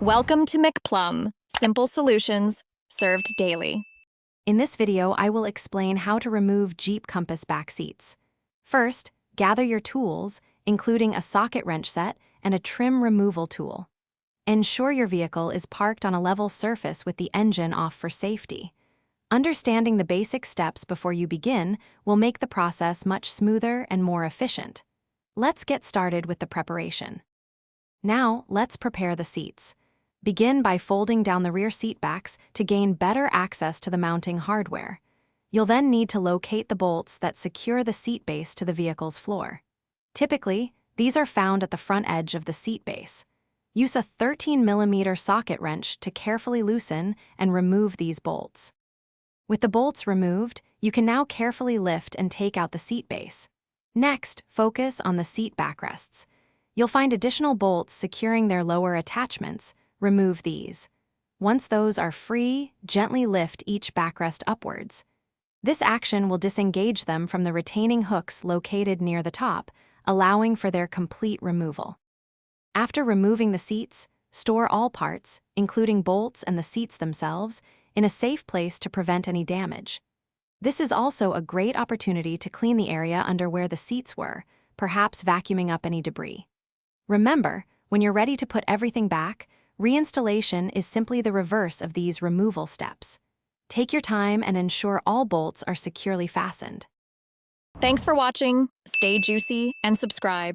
Welcome to McPlum, simple solutions served daily. In this video, I will explain how to remove Jeep Compass back seats. First, gather your tools, including a socket wrench set and a trim removal tool. Ensure your vehicle is parked on a level surface with the engine off for safety. Understanding the basic steps before you begin will make the process much smoother and more efficient. Let's get started with the preparation. Now, let's prepare the seats. Begin by folding down the rear seat backs to gain better access to the mounting hardware. You'll then need to locate the bolts that secure the seat base to the vehicle's floor. Typically, these are found at the front edge of the seat base. Use a 13mm socket wrench to carefully loosen and remove these bolts. With the bolts removed, you can now carefully lift and take out the seat base. Next, focus on the seat backrests. You'll find additional bolts securing their lower attachments. Remove these. Once those are free, gently lift each backrest upwards. This action will disengage them from the retaining hooks located near the top, allowing for their complete removal. After removing the seats, store all parts, including bolts and the seats themselves, in a safe place to prevent any damage. This is also a great opportunity to clean the area under where the seats were, perhaps vacuuming up any debris. Remember, when you're ready to put everything back, reinstallation is simply the reverse of these removal steps. Take your time and ensure all bolts are securely fastened. Thanks for watching. Stay juicy and subscribe.